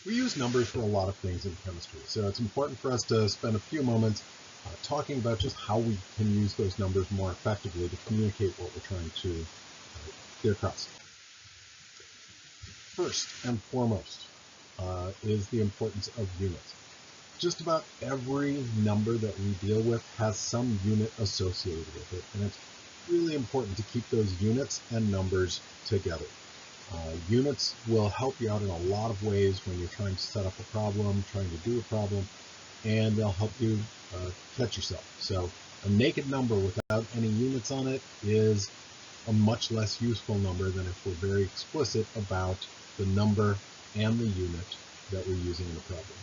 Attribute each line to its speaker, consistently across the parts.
Speaker 1: We use numbers for a lot of things in chemistry, so it's important for us to spend a few moments talking about just how we can use those numbers more effectively to communicate what we're trying to get across. First and foremost is the importance of units. Just about every number that we deal with has some unit associated with it, and it's really important to keep those units and numbers together. Units will help you out in a lot of ways when you're trying to set up a problem, trying to do a problem, and they'll help you catch yourself. So a naked number without any units on it is a much less useful number than if we're very explicit about the number and the unit that we're using in the problem.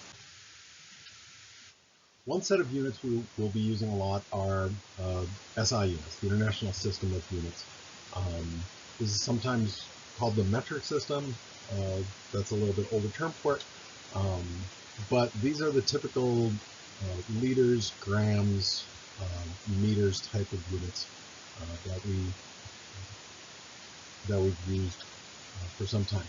Speaker 1: One set of units we will be using a lot are SI units, the International System of Units. This is sometimes called the metric system. That's a little bit older term for it. But these are the typical liters, grams, meters type of units that we've used for some time.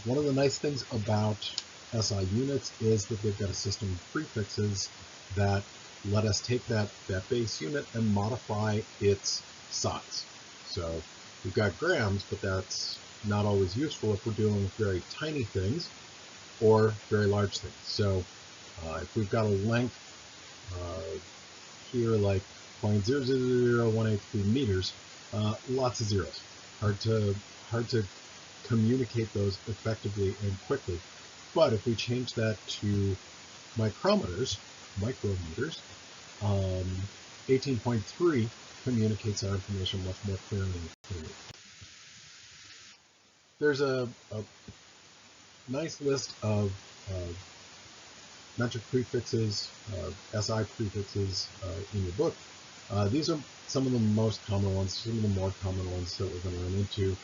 Speaker 1: One of the nice things about SI units is that they've got a system of prefixes that let us take that base unit and modify its size. So we've got grams, but that's not always useful if we're dealing with very tiny things or very large things. So if we've got a length here like 0.000183 meters, lots of zeros. Hard to communicate those effectively and quickly. But if we change that to micrometers, 18.3 communicates our information much more clearly and clearly. There's a nice list of metric prefixes, SI prefixes in your book. These are some of the most common ones, some of the more common ones that we're going to run into.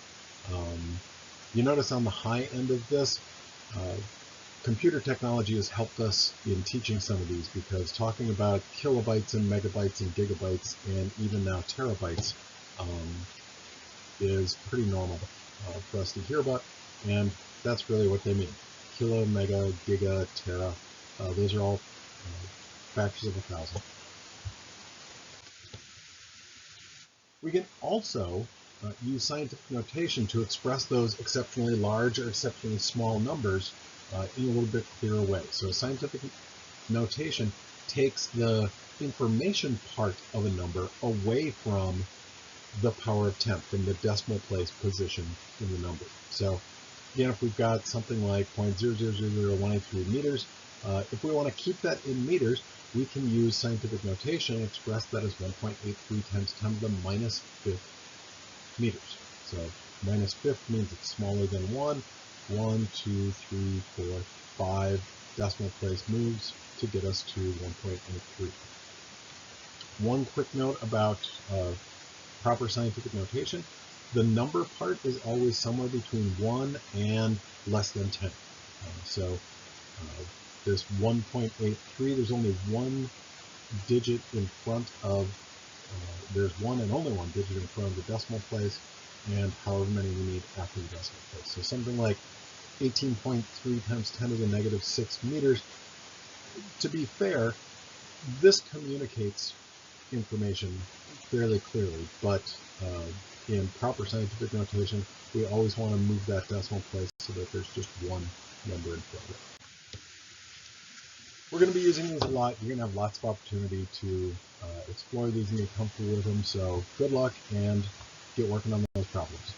Speaker 1: You notice on the high end of this, computer technology has helped us in teaching some of these, because talking about kilobytes and megabytes and gigabytes and even now terabytes is pretty normal for us to hear about, and that's really what they mean. Kilo, mega, giga, tera, those are all factors of 1,000. We can also use scientific notation to express those exceptionally large or exceptionally small numbers in a little bit clearer way. So scientific notation takes the information part of a number away from the power of 10, from the decimal place position in the number. So again, if we've got something like 0.000183 meters, if we want to keep that in meters, we can use scientific notation and express that as 1.83 times 10 to the minus fifth meters. So minus fifth means it's smaller than 1. 1, 2, 3, 4, 5 decimal place moves to get us to 1.83. One quick note about proper scientific notation: the number part is always somewhere between 1 and less than 10. So this 1.83, there's only one digit in front of, there's one and only one digit in front of the decimal place, and however many we need after the decimal place. So something like 18.3 times 10 to the negative 6 meters. To be fair, this communicates information fairly clearly, but in proper scientific notation, we always want to move that decimal place so that there's just one number in front of it. We're going to be using these a lot. You're going to have lots of opportunity to explore these and get comfortable with them. So good luck and get working on those problems.